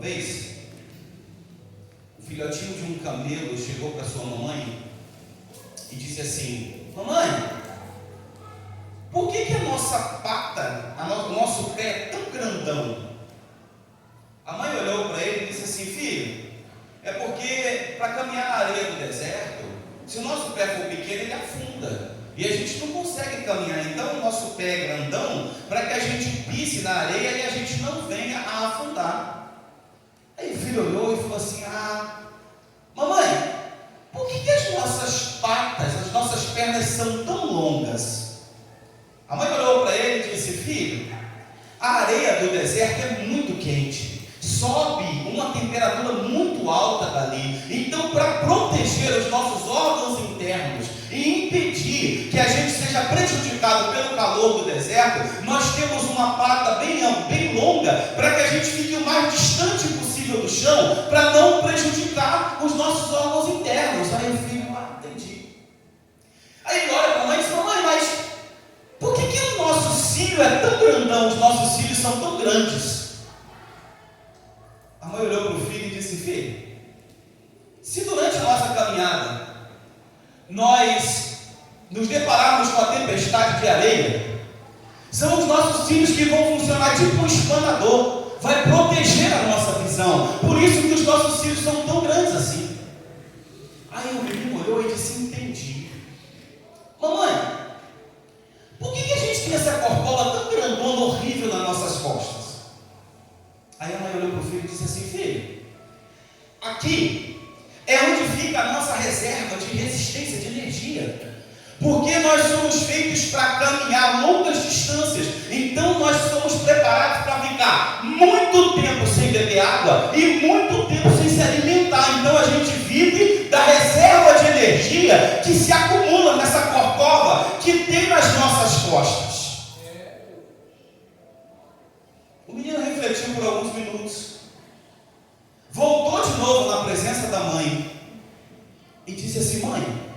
vez, o filhotinho de um camelo chegou para sua mamãe e disse assim: mamãe, por que a nossa pata, o nosso pé é tão grandão? A mãe olhou para ele e disse assim: filho, é porque para caminhar na areia do deserto, se o nosso pé for pequeno, ele afunda. E a gente não consegue caminhar. Então o nosso pé é grandão para que a gente pise na areia e a gente não venha a afundar. Aí o filho olhou e falou assim: mamãe, por que as nossas patas, as nossas pernas são tão longas? A mãe olhou para ele e disse: filho, a areia do deserto é muito quente, sobe uma temperatura muito alta dali. Então, para proteger os nossos órgãos internos e impedir que a gente seja prejudicado pelo calor do deserto, nós temos uma pata bem longa para que a gente fique o mais distante possível do chão, para não prejudicar os nossos órgãos internos. Aí o filho: entendi. Aí ele olha para a mãe e diz: mamãe, mas por que o nosso cílio é tão grandão, os nossos cílios são tão grandes? A mãe olhou para o filho e disse: filho, se durante a nossa caminhada nós nos depararmos com a tempestade de areia, são os nossos cílios que vão funcionar tipo um espanador, vai proteger a nossa visão. Por isso que os nossos cílios são tão grandes assim. Aí o menino olhou e disse: entendi. Mamãe, por que a gente tem essa corcola tão grandona, horrível nas nossas costas? Aí a mãe olhou para o filho e disse assim: filho, aqui é onde fica a nossa reserva de resistência, de energia. Porque nós somos feitos para caminhar longas distâncias. Então nós somos preparados para ficar muito tempo sem beber água e muito tempo sem se alimentar. Então a gente vive da reserva de energia que se acumula nessa corcova que tem nas nossas costas. O menino refletiu por alguns minutos, voltou de novo na presença da mãe e disse assim: mãe,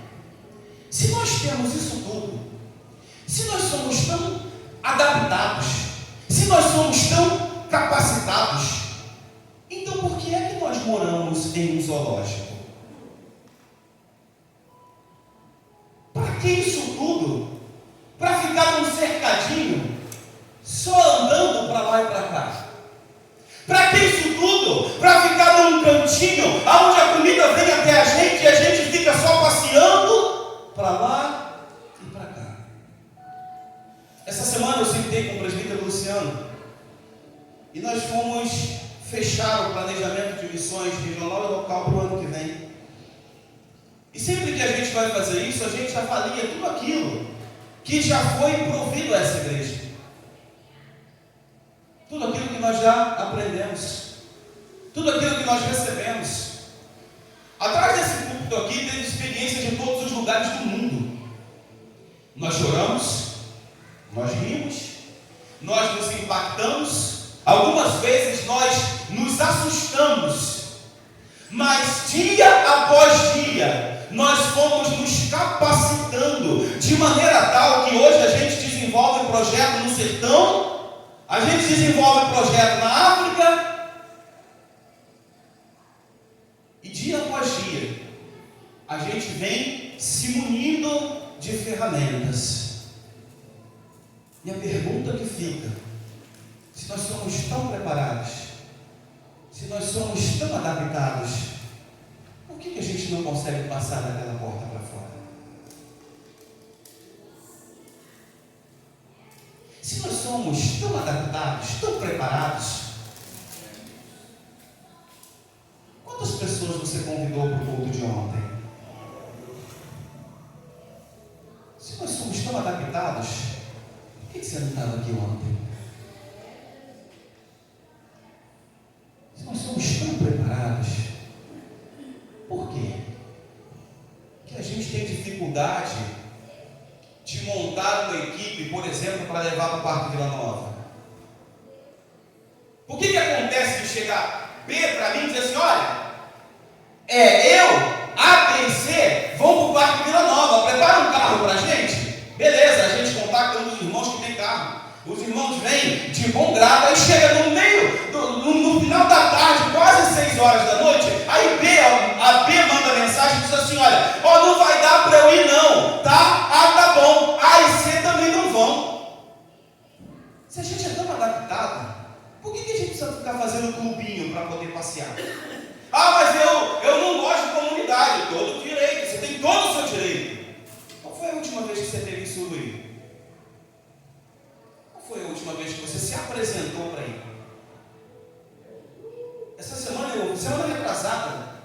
se nós temos isso tudo, se nós somos tão adaptados, se nós somos tão capacitados, então por que é que nós moramos em um zoológico? Para que isso tudo? Para ficar num cercadinho, só andando para lá e para cá? Para que isso tudo? Para ficar num cantinho, onde a comida vem até a gente e a gente fica só passeando para lá e para cá? Essa semana eu sentei com o presbítero Luciano e nós fomos fechar o planejamento de missões regional e local para o ano que vem. E sempre que a gente vai fazer isso, a gente avalia tudo aquilo que já foi provido a essa igreja, tudo aquilo que nós já aprendemos, tudo aquilo que nós recebemos. Atrás desse púlpito aqui tem experiências de todos os lugares do mundo. Nós choramos, nós rimos, nós nos impactamos, algumas vezes nós nos assustamos, mas dia após dia nós fomos nos capacitando de maneira tal que hoje a gente desenvolve um projeto no sertão, a gente desenvolve um projeto na África, e dia após dia a gente vem se munindo de ferramentas. E a pergunta que fica: se nós somos tão preparados, se nós somos tão adaptados, por que a gente não consegue passar daquela porta para fora? Se nós somos tão adaptados, tão preparados, quantas pessoas você convidou para o culto de ontem? Se nós somos tão adaptados, por que você não estava aqui ontem? Se nós somos tão preparados, por quê? Que a gente tem dificuldade de montar uma equipe, por exemplo, para levar para o Parque Vila Nova? Por que acontece de chegar B para mim e dizer assim: olha, eu, A, B e C, vão para o Parque Vila Nova, prepara um carro para a gente? Beleza, a gente contacta um dos irmãos que tem carro. Os irmãos vêm de bom grado, aí chega no meio, no final da tarde, horas da noite, aí a B manda mensagem e diz assim, olha, não vai dar para eu ir não, tá? Tá bom. A e C também não vão. Se a gente é tão adaptado, por que a gente precisa ficar fazendo clubinho para poder passear? Mas eu não gosto de comunidade. Todo direito, você tem todo o seu direito. Qual foi a última vez que você teve isso aí? Qual foi a última vez que você se apresentou para ir? Essa semana retrasada,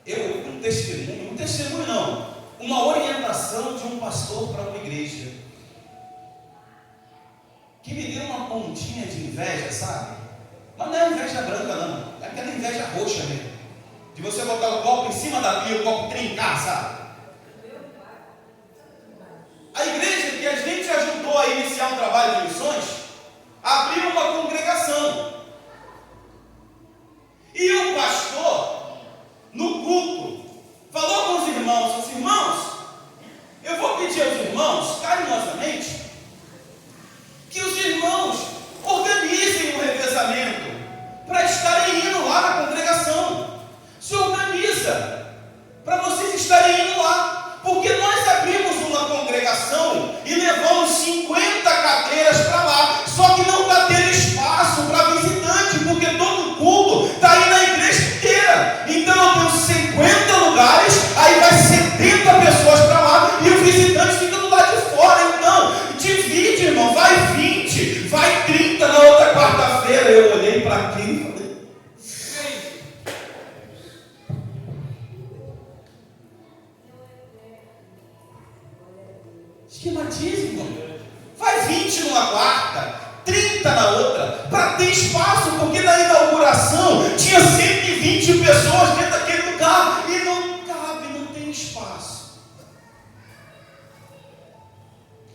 um testemunho não, uma orientação de um pastor para uma igreja, que me deu uma pontinha de inveja, sabe? Mas não é inveja branca não, é aquela inveja roxa mesmo, de você botar o copo em cima da pia, o copo trincar, sabe? A igreja que a gente ajudou a iniciar um trabalho de missões, abriu uma congregação. E o pastor, no culto, falou com os irmãos, eu vou pedir aos irmãos, carinhosamente, que os irmãos organizem um revezamento, para estarem indo lá na congregação. Se organiza, para vocês estarem indo lá, porque nós abrimos uma congregação, e levamos 50 cadeiras para lá, só que não está tendo espaço para visitante, porque todo culto está aí na igreja inteira. Então eu tenho 50 lugares, aí vai 70 pessoas para lá, e o visitante fica do lado de fora. Então, divide, irmão, vai 20, vai 30 na outra quarta-feira. Eu olhei para aquilo e falei, esquematize, irmão. Vai 20 numa quarta, 30 na outra, para ter espaço, porque na inauguração tinha 120 pessoas dentro daquele lugar, e não cabe, não tem espaço.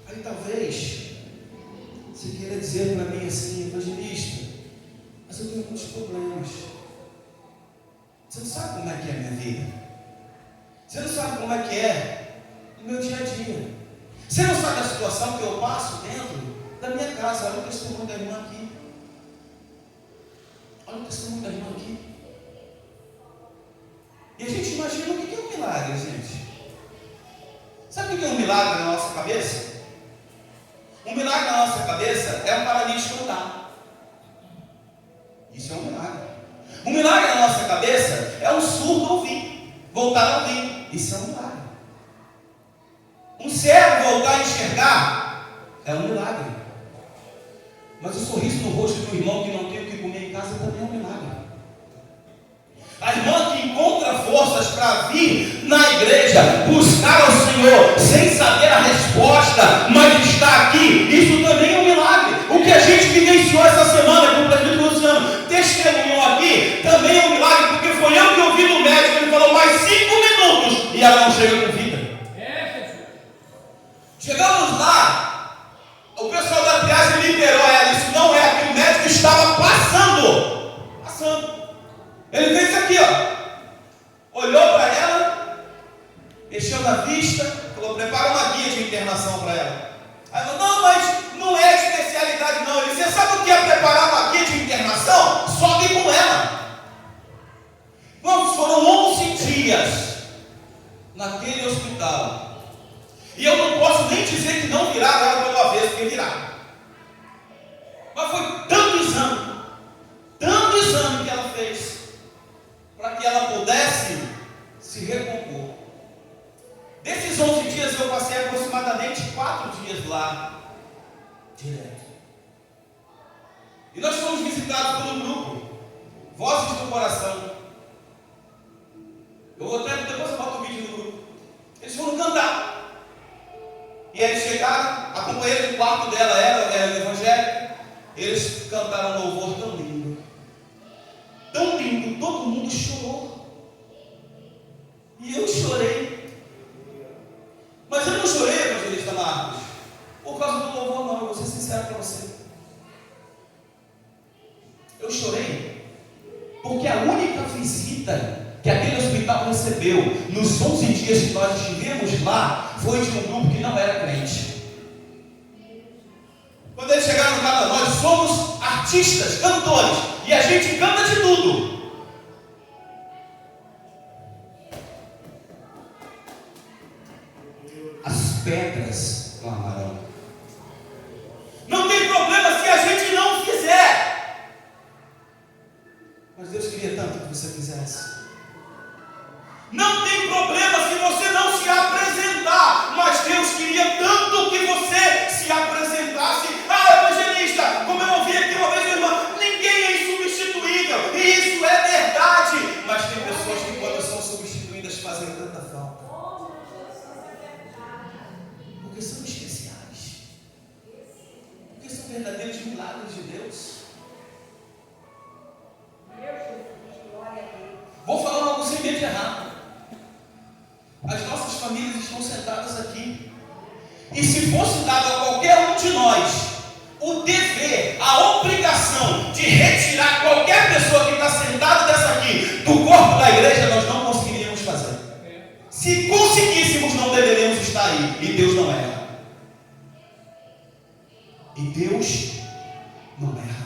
Aí talvez você queira dizer para mim assim, evangelista, mas eu tenho muitos problemas. Você não sabe como é que é a minha vida. Você não sabe como é que é o meu dia a dia. Você não sabe a situação que eu passo dentro da minha casa. Olha o testemunho da irmã aqui. Olha o testemunho da irmã aqui. E a gente imagina o que é um milagre, gente. Sabe o que é um milagre na nossa cabeça? Um milagre na nossa cabeça é um paralítico andar. Isso é um milagre. Um milagre na nossa cabeça é um surdo ouvir, voltar a ouvir. Isso é um milagre. Um cego voltar a enxergar é um milagre. Mas o sorriso no rosto do irmão que não tem o que comer em casa também é um milagre. A irmã que encontra forças para vir na igreja, buscar ao Senhor, sem saber a resposta, mas está aqui, isso também é um milagre. O que a gente vivenciou essa semana com o presbítero Luciano, testemunhou aqui, também é um milagre, porque foi eu que ouvi do médico, ele falou mais 5 minutos, e ela não chega com vida. Chegamos lá, o pessoal da triagem liberou ela, isso não é, que o médico estava passando. Ele fez isso aqui, olhou para ela, mexeu na vista, falou, prepara uma guia de internação para ela. Aí ela falou, não, mas não é especialidade não. Ele disse, você sabe o que é preparar uma guia de internação? Sobe com ela. Vamos, foram 11 dias naquele hospital. E eu não posso nem dizer que não viraram ela pela vez, porque viraram. Mas foi tanto exame que ela fez, para que ela pudesse se recompor. Desses 11 dias eu passei aproximadamente 4 dias lá, direto. E nós fomos visitados pelo grupo Vozes do Coração. Depois eu boto o vídeo no grupo. Eles foram cantar. E eles chegaram, a companheira do quarto dela era evangélica. Eles cantaram um louvor tão lindo, todo mundo chorou. E eu chorei. Mas eu não chorei, evangelista Marcos, por causa do louvor, não. Eu vou ser sincero para você. Eu chorei porque a única visita que aquele hospital recebeu nos 11 dias que nós estivemos lá foi de um grupo que não era crente. Quando eles chegaram no casa, nós somos artistas, cantores, e a gente canta de tudo. Mas Deus queria tanto que você fizesse. Não tem problema se você não se apresentar, mas Deus queria tanto que você se apresentasse. Ah, evangelista, como eu ouvi aqui uma vez, minha irmã, ninguém é insubstituível, e isso é verdade. Mas tem pessoas que quando são substituídas fazem tanta falta, porque são especiais, porque são verdadeiros milagres de Deus. Vou falar algo sem medo de errar. As nossas famílias estão sentadas aqui. E se fosse dado a qualquer um de nós o dever, a obrigação de retirar qualquer pessoa que está sentada dessa aqui do corpo da igreja, nós não conseguiríamos fazer. Se conseguíssemos, não deveríamos estar aí. E Deus não erra. E Deus não erra.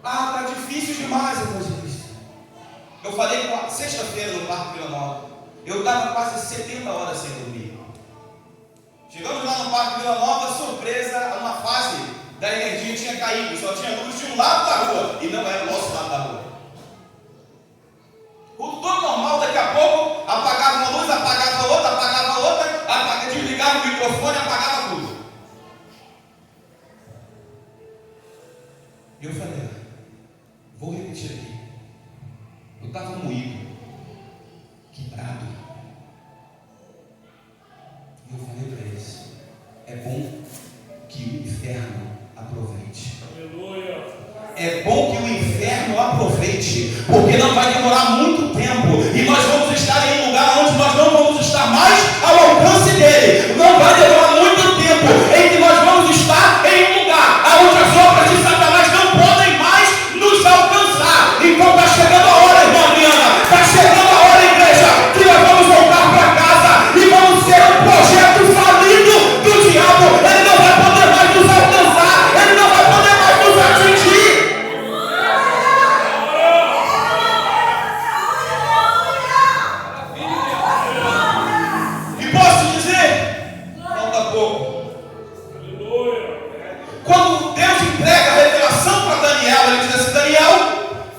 Ah, está difícil demais, evangelista. Eu falei sexta-feira no Parque Vila Nova. Eu estava quase 70 horas sem dormir. Chegamos lá no Parque Vila Nova, surpresa, uma fase da energia tinha caído. Só tinha luz de um lado da rua. E não era o nosso lado da rua. Tudo normal, daqui a pouco apagava uma luz, apagava outra, desligava o microfone, apagava tudo. E eu falei, vou repetir aqui. Eu estava moído, quebrado. E eu falei para eles, é bom que o inferno aproveite. Aleluia. É bom que o inferno aproveite, porque não vai demorar muito tempo, e nós vamos estar em um lugar onde nós não vamos estar mais ao alcance dele. Não vai demorar muito tempo em que nós vamos estar em um lugar onde as obras de Satanás não podem mais nos alcançar. Então está chegando a hora, irmã Adriana, está chegando a hora, igreja, que nós vamos voltar para casa e vamos ser um projeto falido do diabo. Ele não vai poder mais nos alcançar, ele não vai poder mais nos atingir. E posso dizer, falta pouco. Quando Deus entrega a revelação para Daniel, ele diz assim, Daniel,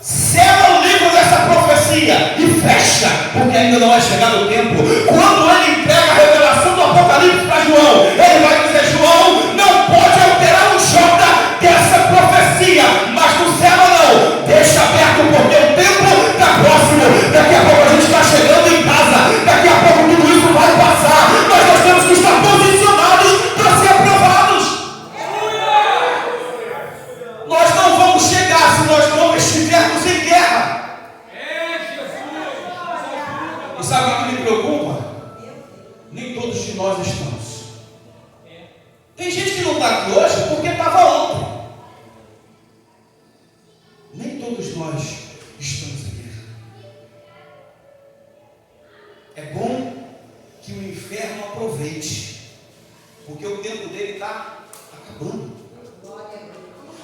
sela o livro dessa profecia e fecha, porque ainda não é chegado o tempo. Quando ele entrega a revelação do Apocalipse para João, ele vai dizer, João, não pode alterar um jota dessa profecia, mas não sela não, deixa aberto, porque o tempo está próximo. Daqui a pouco a gente está chegando em casa, daqui a pouco tudo isso vai passar, mas nós temos que estar posicionados para ser aprovados. Nós não vamos chegar se nós não estivermos em guerra. E sabe o que me preocupa? Nem todos de nós estamos. Tem gente que não está aqui hoje porque estava ontem. Nem todos nós estamos em guerra. É bom que o inferno aproveite, porque o tempo dele está acabando.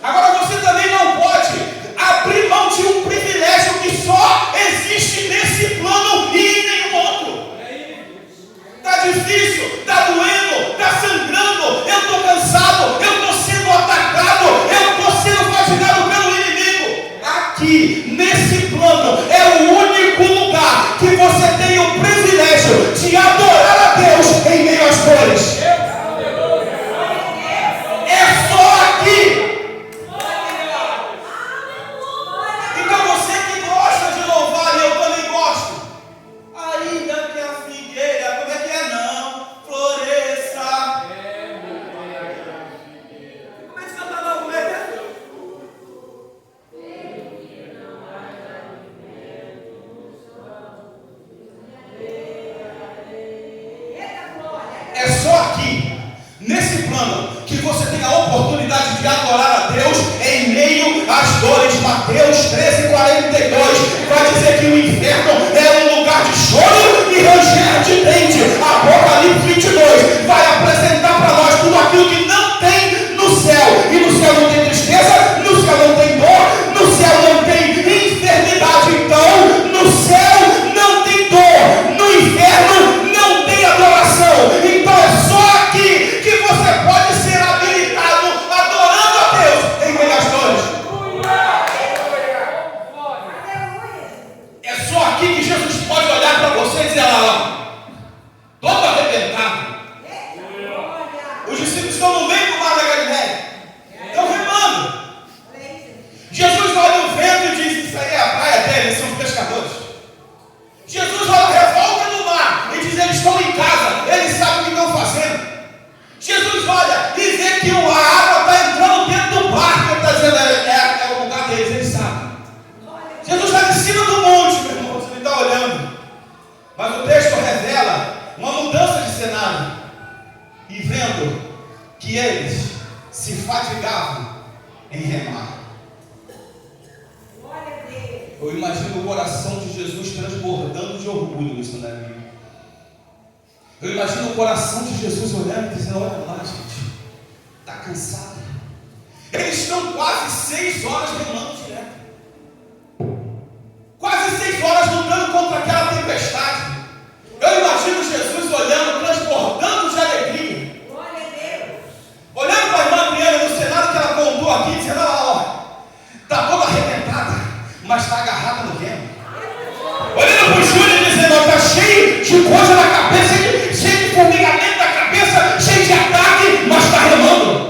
Agora você também não pode abrir mão de um privilégio que só existe nesse plano e em nenhum outro. Está difícil, está doendo, está sangrando, eu estou cansado, eu estou sendo atacado, eu estou sendo fascinado pelo inimigo. Aqui, nesse plano, é o único lugar que você tem o privilégio de adorar a Deus em meio às dores. É só aqui. Então você que gosta de louvar, e eu também gosto, ainda que a figueira, como é que é? Não floresça. Como é que você está lá? Como é que é? de cima do monte, meu irmão, você está olhando. Mas o texto revela uma mudança de cenário. E vendo que eles se fatigavam em remar. Eu imagino o coração de Jesus transbordando de orgulho no cenário. Eu imagino o coração de Jesus olhando e dizendo: olha lá, gente, está cansado. Eles estão quase 6 horas remando direto. Quase 6 horas lutando contra aquela tempestade. Eu imagino Jesus olhando, transbordando de alegria. Glória a Deus. Olhando para a irmã Adriana no cenário que ela contou aqui, dizendo: ó, está toda arrebentada, mas está agarrada no remo. Olhando para o Júlio dizendo: ó, está cheio de coisa na cabeça, cheio de formigamento na cabeça, cheio de ataque, mas está remando.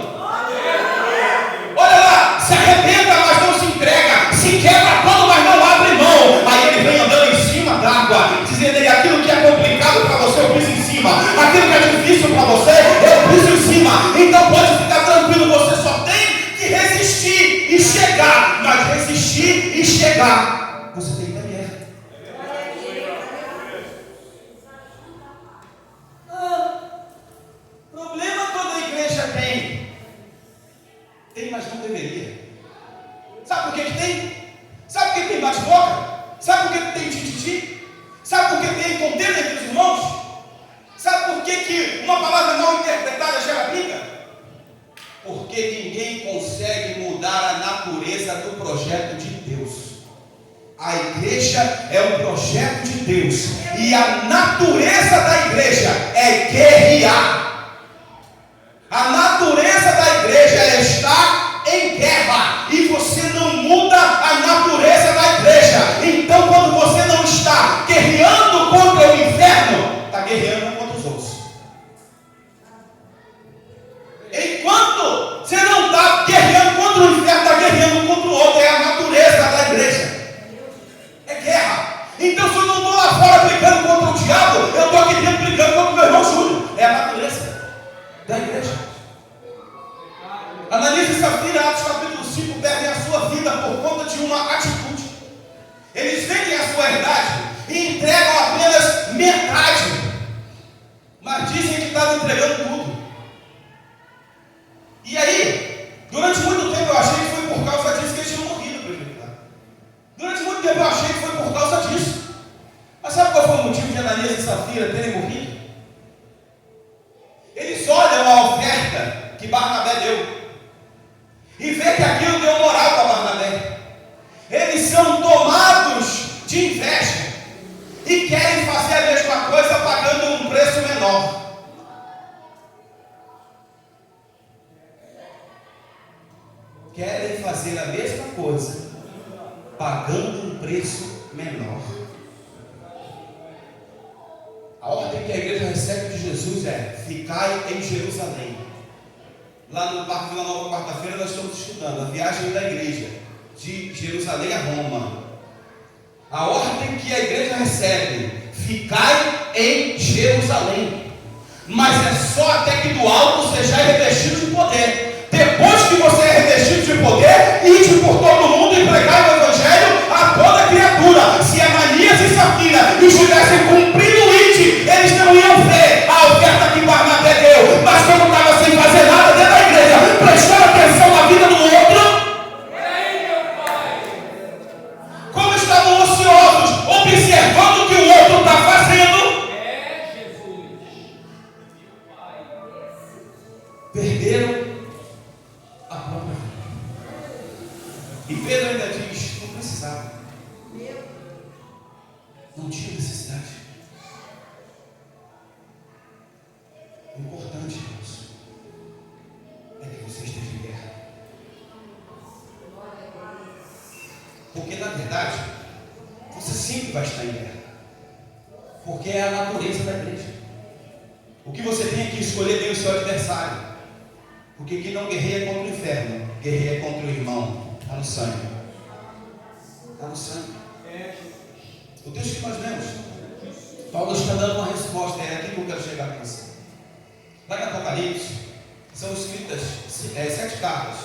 Olha lá, se arrebenta, mas não se entrega, se quebra todo, mas não abre mão. Aí ele vem andando em cima d'água, dizendo: aquilo que é complicado para você, eu piso em cima. Aquilo que é difícil para você, eu piso em cima. Então pode ficar tranquilo, você só tem que resistir e chegar. Mas resistir e chegar, você tem que ter guerra. Problema toda a igreja tem. Tem, mas não deveria. Sabe por que tem? Sabe por que tem bate-boca? Sabe por que tem tititi? Sabe por que tem contenda entre os irmãos? Sabe por que uma palavra mal interpretada gera briga? Porque ninguém consegue mudar a natureza do projeto de Deus. A igreja é um projeto de Deus. E a natureza da igreja é guerrear. A natureza da igreja é estar em guerra. E você não muda a natureza da igreja. Então, quando você não está guerreando contra o inferno, está guerreando contra os outros. Enquanto você não está guerreando contra o inferno, está guerreando contra o outro. É a natureza da igreja. É guerra. Então, se eu não estou lá fora brigando contra o diabo, eu estou aqui dentro brigando contra o meu irmão Júlio. É a natureza da igreja. Ananias e Safira, Atos capítulo 5, perdem a sua vida por conta de uma atitude. Eles vendem a sua herdade e entregam apenas metade, mas dizem que estavam entregando tudo. E aí, durante muito tempo eu achei que foi por causa disso que eles tinham morrido, prefeito. Durante muito tempo eu achei que foi por causa disso. Mas sabe qual foi o motivo de Ananias e Safira terem morrido? Eles olham a oferta que Barnabé deu e vê que aquilo deu moral para Barnabé. Eles são tomados de inveja e querem fazer a mesma coisa pagando um preço menor. Querem fazer a mesma coisa pagando um preço menor. A ordem que a igreja recebe de Jesus é: ficai em Jerusalém. Lá no Parque Vila Nova, quarta-feira, nós estamos estudando a viagem da igreja de Jerusalém a Roma. A ordem que a igreja recebe: ficai em Jerusalém. Mas é só até que do alto seja revestido de poder. Depois que você é revestido de poder, ide por todo mundo e pregai o evangelho a toda criatura. Se Ananias e Safira estivessem cumprindo o ide, eles não iam ver a oferta que Barnabé deu. Mas como estava sem fazer nada dentro da igreja, prestando atenção na vida do outro, como estavam ociosos, observando o que o outro está fazendo, perderam a própria vida. E Pedro ainda diz: não precisava, não tinha necessidade. O importante, irmãos, é que você esteja em guerra. Porque na verdade você sempre vai estar em guerra, porque é a natureza da igreja. O que você tem que escolher bem o seu adversário, porque quem não guerreia contra o inferno, guerreia contra o irmão. Está no sangue. Está no sangue. O texto que nós lemos, Paulo está dando uma resposta. É aqui que eu quero chegar com você. Lá em Apocalipse são escritas 7 cartas.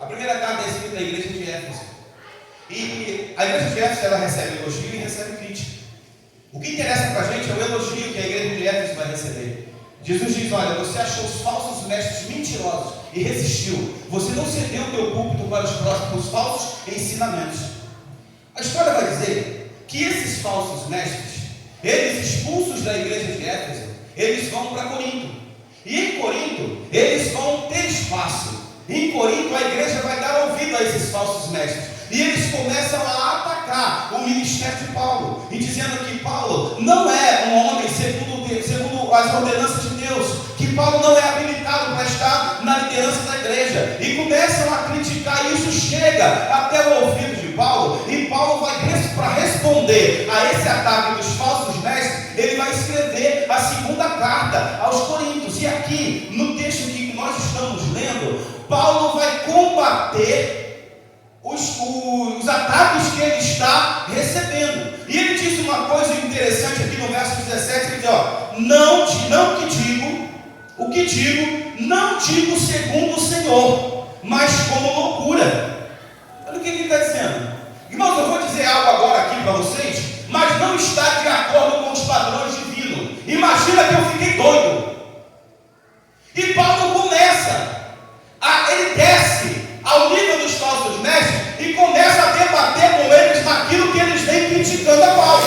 A primeira carta é escrita à igreja de Éfeso. E a igreja de Éfeso, ela recebe elogio e recebe crítica. O que interessa para a gente é o elogio que a igreja de Éfeso vai receber. Jesus diz: olha, você achou os falsos mestres mentirosos e resistiu. Você não cedeu o teu púlpito para os falsos ensinamentos. A história vai dizer que esses falsos mestres, eles expulsos da igreja de Éfeso, eles vão para Corinto. E em Corinto, eles vão ter espaço. Em Corinto, a igreja vai dar ouvido a esses falsos mestres. E eles começam a atacar o ministério de Paulo, e dizendo que Paulo não é um homem segundo as ordenanças de Deus, que Paulo não é habilitado para estar na liderança da igreja, e começam a criticar, e isso chega até o ouvido de Paulo, e Paulo vai, para responder a esse ataque dos falsos mestres, ele vai escrever a segunda carta aos Coríntios. E aqui, no texto que nós estamos lendo, Paulo vai combater os ataques que ele está recebendo. E ele diz uma coisa interessante aqui no verso 17, ele diz: ó, não que digo, o que digo, não digo segundo o Senhor, mas como loucura. Olha o que ele está dizendo. Irmãos, eu vou dizer algo agora aqui para vocês, mas não está de acordo com os padrões divinos. Imagina que eu fiquei doido. E Paulo começa, ele desce ao nível dos falsos mestres e começa a debater com eles naquilo que eles vêm criticando a Paulo.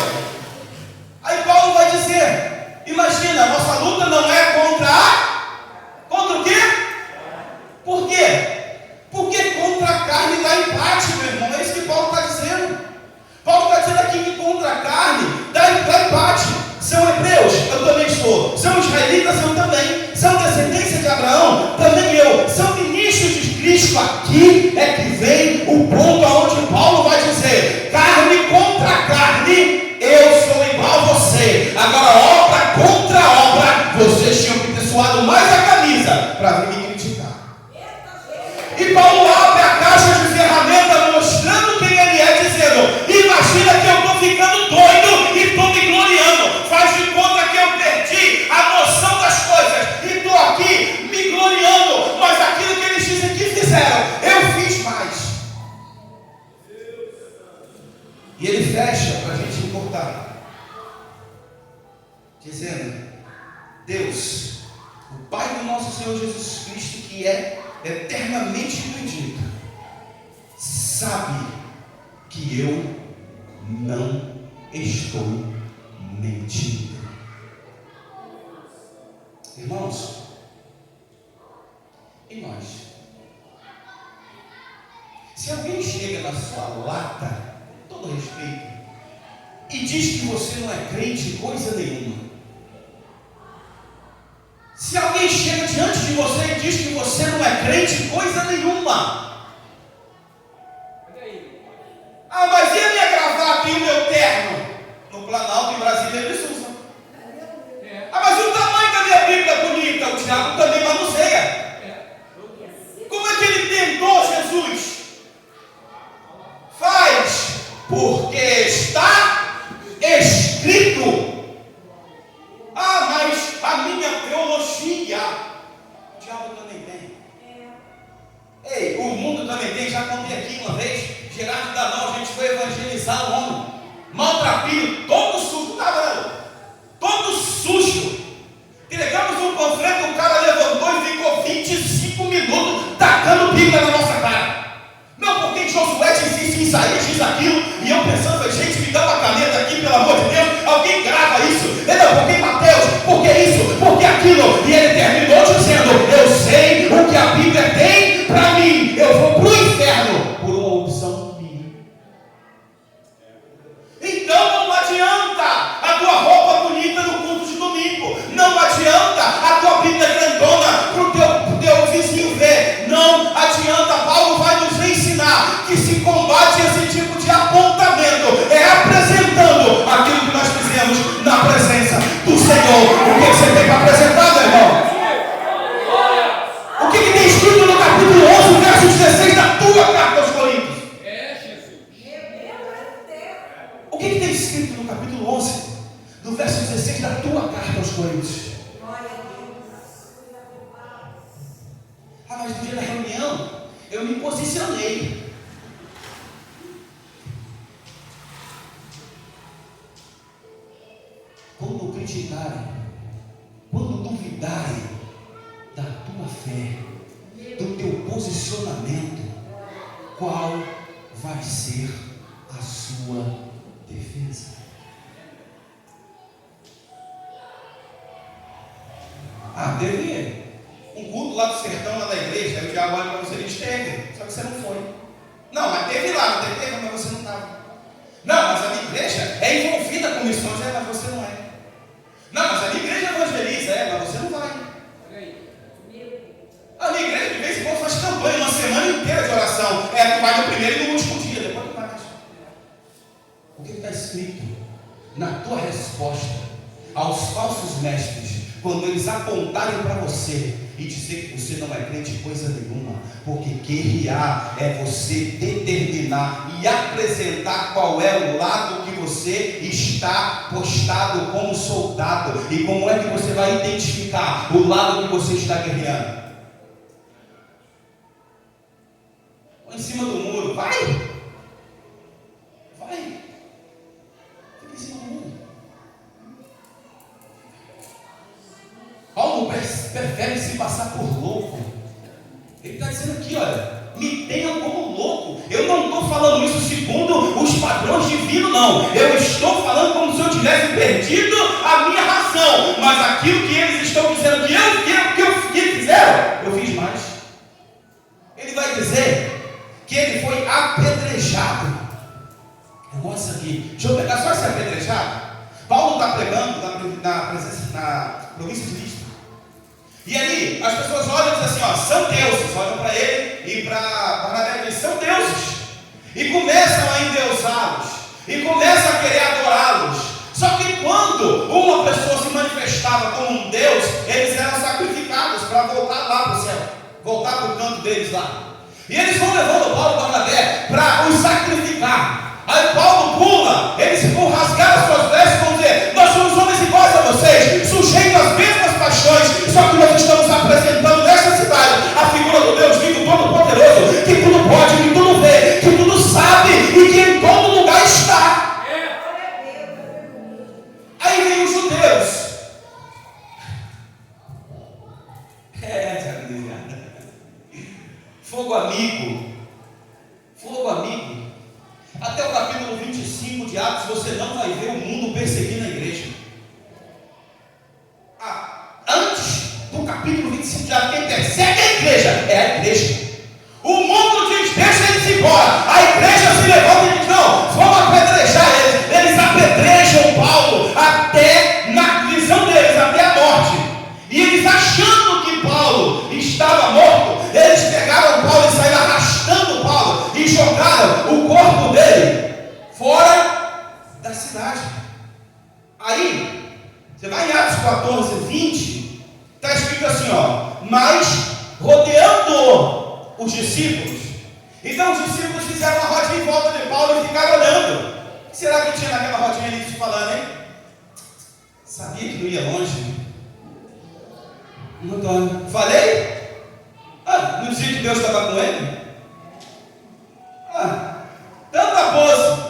Aí Paulo vai dizer: imagina, a nossa luta não é contra o quê? Por quê? Porque contra a carne dá empate, meu irmão. É isso que Paulo está dizendo. Paulo está dizendo aqui que contra a carne dá empate. São hebreus, eu também sou. São israelitas, eu também. São descendência de Abraão, também eu. São ministros de Cristo. Aqui é que vem o ponto aonde Paulo vai dizer: carne contra carne, eu sou igual a você. Agora, obra contra obra, vocês tinham que ter suado mais a camisa para vir me criticar. E Paulo abre a caixa de ferramentas mostrando quem ele é, dizendo: imagina que eu estou ficando doido e estou me gloriando. Faz de conta que eu perdi a noção das coisas e estou aqui me gloriando. Mas aquilo que eles dizem que fizeram, eu fiz mais. E ele fecha para a gente importar, dizendo: Deus, o Pai do nosso Senhor Jesus Cristo, que é eternamente bendito, sabe que eu não estou mentindo. Irmãos, e nós? Se alguém chega na sua lata, com todo respeito, e diz que você não é crente coisa nenhuma, se alguém chega diante de você e diz que você não é crente coisa nenhuma, mas e a minha gravata e o meu terno? No Planalto, em Brasília, eles usam. Mas o tamanho da minha Bíblia bonita, o diabo também manuseia. Como é que ele tentou Jesus? Faz, porque está escrito. Mas a minha teologia, o diabo também tem. Ei, o mundo também tem. Já contei aqui uma vez, Gerardo Danão, a gente foi evangelizar um homem maltrapilho, todo sujo, tá vendo? Todo sujo. Entregamos um panfleto, o cara levantou e ficou 25 minutos tacando Bíblia na nossa cara. Não, porque Josué diz isso, Isaías diz aquilo, e eu pensando: gente, me dá uma caneta aqui, pelo amor de Deus, alguém grava isso. Não, porque Mateus, porque isso, porque aquilo. E ele terminou dizendo: eu sei o que a Bíblia tem para mim, eu vou para o inferno por uma opção minha. Então não adianta a tua roupa bonita no culto de domingo, não adianta a tua Bíblia grandona para o teu vizinho ver, não adianta. Paulo vai nos ensinar que se combate esse tipo de apontamento é apresentando aquilo que nós fizemos na presença do Senhor. O que você tem para apresentar, meu irmão? O que tem escrito no capítulo 11, verso 16 da tua carta aos Coríntios? O que tem escrito no capítulo 11, do verso 16 da tua carta aos Coríntios? Mas no dia da reunião, eu me posicionei. quando criticarem, quando duvidarem da tua fé, do teu posicionamento, qual vai ser a sua defesa? Teve um culto lá do sertão, lá da igreja, aí o diabo olha para você e diz: teve, só que você não foi. Não, mas teve lá, não teve, mas você não estava. Não, mas a minha igreja é envolvida com missões, mas você não é. Não, mas a minha igreja evangeliza, mas você não vai. A minha igreja de vez em quando faz campanha, uma semana inteira de oração. Tu vai no primeiro e no último dia, depois não vai mais. O que está escrito na tua resposta aos falsos mestres, quando eles apontarem para você e dizer que você não é crente coisa nenhuma, porque guerrear é você determinar e apresentar qual é o lado que você está postado como soldado, e como é que você vai identificar o lado que você está guerreando? Em cima do muro, vai, fica em cima do muro. Paulo prefere se passar por louco. Ele está dizendo aqui, olha, me tenham como louco. Eu não estou falando isso segundo os padrões divinos, não. Eu estou falando como se eu tivesse perdido a minha razão, mas aquilo que eles estão dizendo que fizeram, eu fiz mais. Ele vai dizer que ele foi apedrejado. Eu gosto disso aqui. Deixa eu pegar só esse apedrejado. Paulo está pregando na província de Listra. E ali as pessoas olham e dizem assim: são deuses. Olham para ele e para Barnabé e dizem: são deuses. E começam a endeusá-los. E começam a querer adorá-los. Só que quando uma pessoa se manifestava como um Deus, eles eram sacrificados para voltar lá para o céu, voltar para o canto deles lá. E eles vão levando Paulo e Barnabé para os sacrificar. Aí Paulo pula, eles vão rasgar as suas vestes e vão dizer: nós somos homens iguais a vocês, sujeitos às mesmas paixões, só que nós estamos apresentando nesta cidade a figura do Deus vivo, todo-poderoso, que tudo pode, que tudo vê, que tudo sabe e que em todo lugar está. Aí vem os judeus. Fogo amigo. Até o capítulo 25 de Atos, você não vai ver o mundo perseguindo a igreja. Antes do capítulo 25 de Atos, quem persegue a igreja é a igreja. O mundo diz: deixa eles embora. A igreja se levanta e diz: não, vamos apedrejar eles. Eles apedrejam Paulo até, na visão deles, até a morte. E eles, achando que Paulo estava morto, eles pegaram Paulo e saíram arrastando Paulo e jogaram o corpo dele fora da cidade. Aí, você vai em Atos 14, 20, está escrito assim: mas rodeando os discípulos. Então os discípulos fizeram uma rodinha em volta de Paulo e ficaram olhando. O que será que tinha naquela rodinha ali te falando, hein? Sabia que não ia longe? Não tô. Falei? Não dizia que Deus estava com ele? Tanta pose,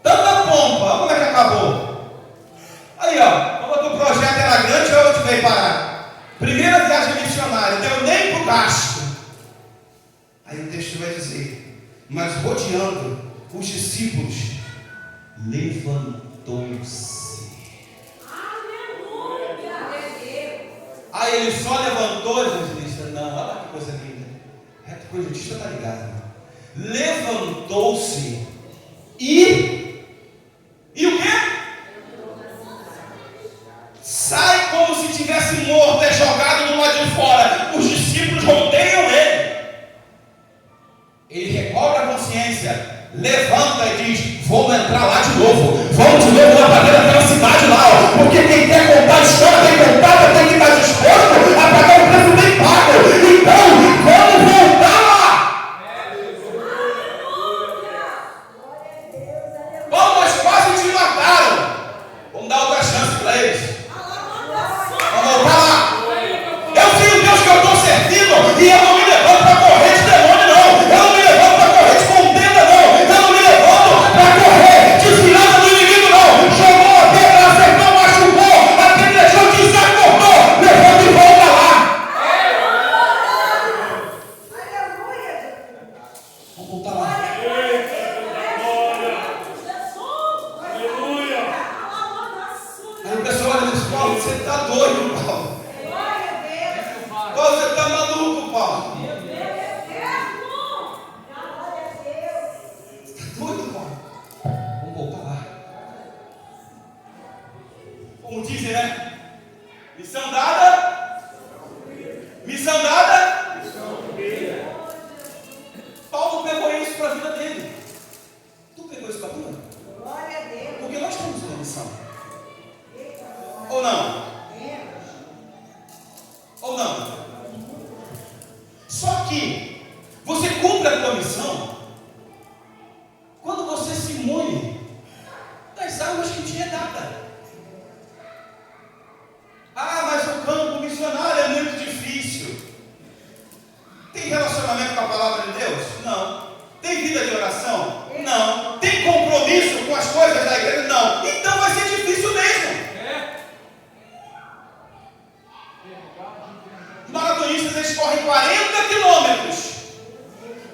tanta pompa, olha como é que acabou. Aí, quando o projeto era grande, olha onde veio parar. Primeira viagem missionária, deu nem para o gasto. Aí o texto vai dizer: mas rodeando os discípulos, levantou-se. Aí ele só levantou, evangelista. Não, olha que coisa linda. Reto com o evangelista, está ligado? Levantou-se e o quê? Sai como se tivesse morto, é jogado do lado de fora. Os discípulos rodeiam ele. Ele recobra a consciência, levanta e diz: vamos entrar lá de novo. Vamos de novo lá para dentro daquela cidade lá, porque quem quer contar a história tem que contar, tem que estar disposto a pagar o preço bem pago. Então, vamos voltar lá. Bom, mas quase te mataram. Vamos dar outra chance para eles. Vamos voltar lá. Eu sei o Deus que eu estou servindo e eu não me levanto para correr de demônio, não. Eu não me levanto para correr de contenda, não. Eu não me levanto para correr desviando do inimigo, não. Jogou a pedra pessoas que tinham data. Mas o campo missionário é muito difícil. Tem relacionamento com a palavra de Deus? Não. Tem vida de oração? Não. Tem compromisso com as coisas da igreja? Não. Então vai ser difícil mesmo. Os maratonistas, eles correm 40 quilômetros.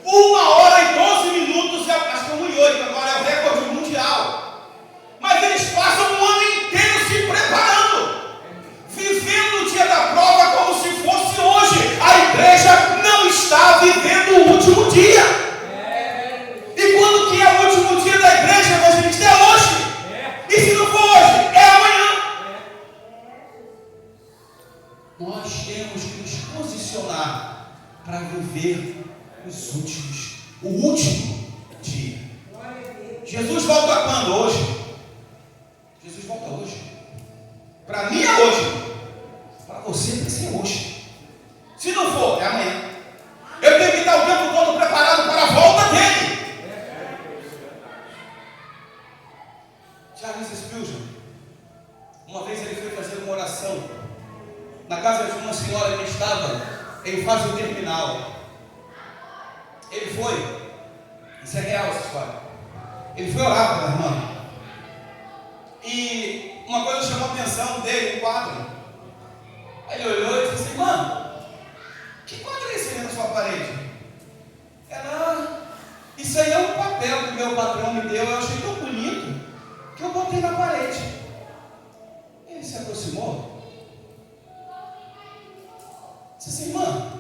1h e 12 minutos, acho que é 1h08 agora, é o recorde mundial. Mas eles passam um ano inteiro se preparando, vivendo o dia da prova como se fosse hoje. A igreja não está vivendo o último dia. E quando que é o último dia da igreja, evangelista? É hoje. E se não for hoje, é amanhã. Nós temos que nos posicionar para viver o último dia. Jesus volta quando? Hoje. Jesus volta hoje. Para mim é hoje. Para você tem que ser hoje. Se não for, é amanhã. Eu tenho que estar o tempo todo preparado para a volta dele. Charles Spurgeon, uma vez ele foi fazer uma oração na casa de uma senhora que estava em fase terminal. Ele foi, isso é real essa história, ele foi orar pela irmã, e uma coisa chamou a atenção dele, um quadro. Aí ele olhou e disse assim: irmã, que quadro é esse aí na sua parede? Ela, isso aí é um papel que o meu patrão me deu, eu achei tão bonito que eu botei na parede. Ele se aproximou, disse assim: irmã,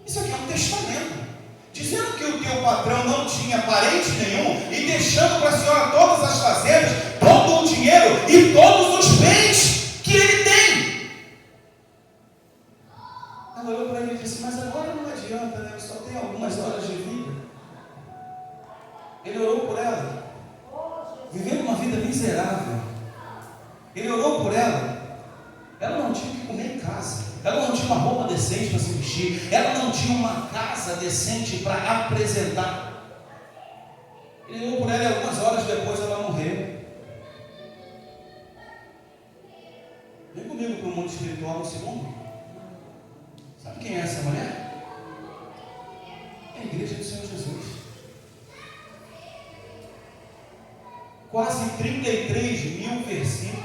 isso aqui é um testamento, dizendo que o teu patrão não tinha parente nenhum e deixando para a senhora todas as fazendas, todo o dinheiro e todos os bens que ele tem. Ela olhou para ele e disse: mas agora não adianta, né? Eu só tenho algumas horas de vida. Ele orou por ela, vivendo uma vida miserável. Ele orou por ela. Ela não tinha o que comer em casa, ela não tinha uma roupa decente para se vestir, ela não tinha uma casa decente para apresentar. Ele orou por ela e algumas horas depois ela morreu. Vem comigo para o mundo espiritual no segundo. Sabe quem é essa mulher? É a igreja do Senhor Jesus. Quase 33 mil versículos,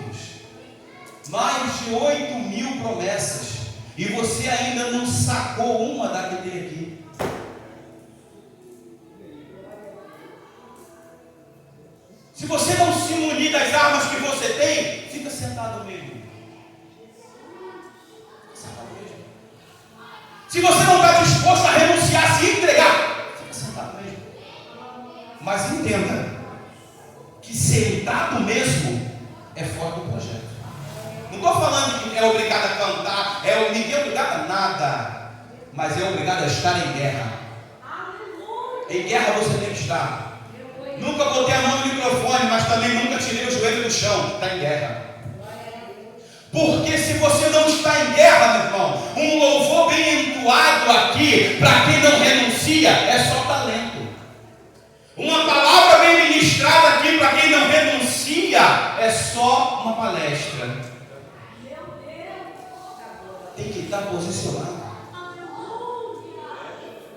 mais de 8 mil promessas, e você ainda não sacou uma da que tem aqui. Se você não se munir das armas que você tem, fica sentado mesmo. Sentado mesmo. Se você não está disposto a renunciar, se entregar, fica sentado mesmo. Mas entenda que sentado mesmo é fora do projeto. Não estou falando que é obrigado a cantar, ninguém é obrigado a nada, mas é obrigado a estar em guerra. Em guerra você tem que estar. Nunca botei a mão no microfone, mas também nunca tirei o joelho do chão. Está em guerra. Porque se você não está em guerra, meu irmão, um louvor bem entoado aqui, para quem não renuncia, é só talento. Uma palavra bem ministrada aqui, para quem não renuncia, é só uma palestra. Tem que estar posicionado.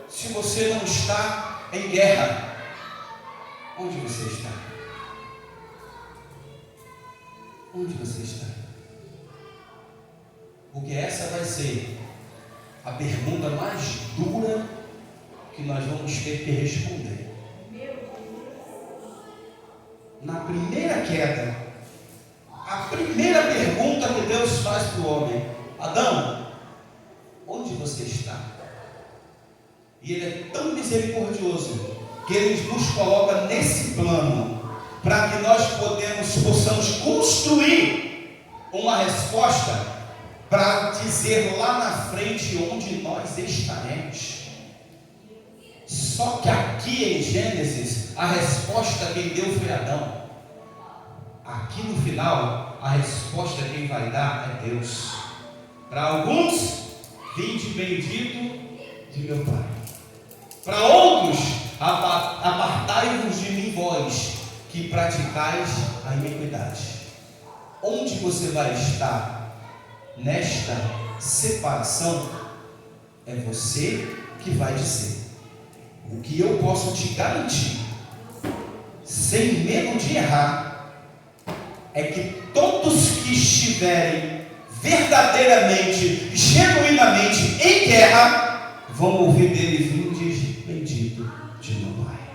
Se você não está em guerra, onde você está? Onde você está? Porque essa vai ser a pergunta mais dura que nós vamos ter que responder. Na primeira queda, a primeira pergunta que Deus faz para o homem: Adão, onde você está? E Ele é tão misericordioso que Ele nos coloca nesse plano para que nós possamos construir uma resposta para dizer lá na frente onde nós estaremos. Só que aqui em Gênesis, a resposta quem deu foi Adão. Aqui no final, a resposta quem vai dar é Deus. Para alguns, vinde bendito de meu Pai. Para outros, apartai-vos de mim, vós, que praticais a iniquidade. Onde você vai estar nesta separação é você que vai dizer. O que eu posso te garantir, sem medo de errar, é que todos que estiverem verdadeiramente, genuinamente em guerra, vão ouvir dele: vinde bendito de meu Pai.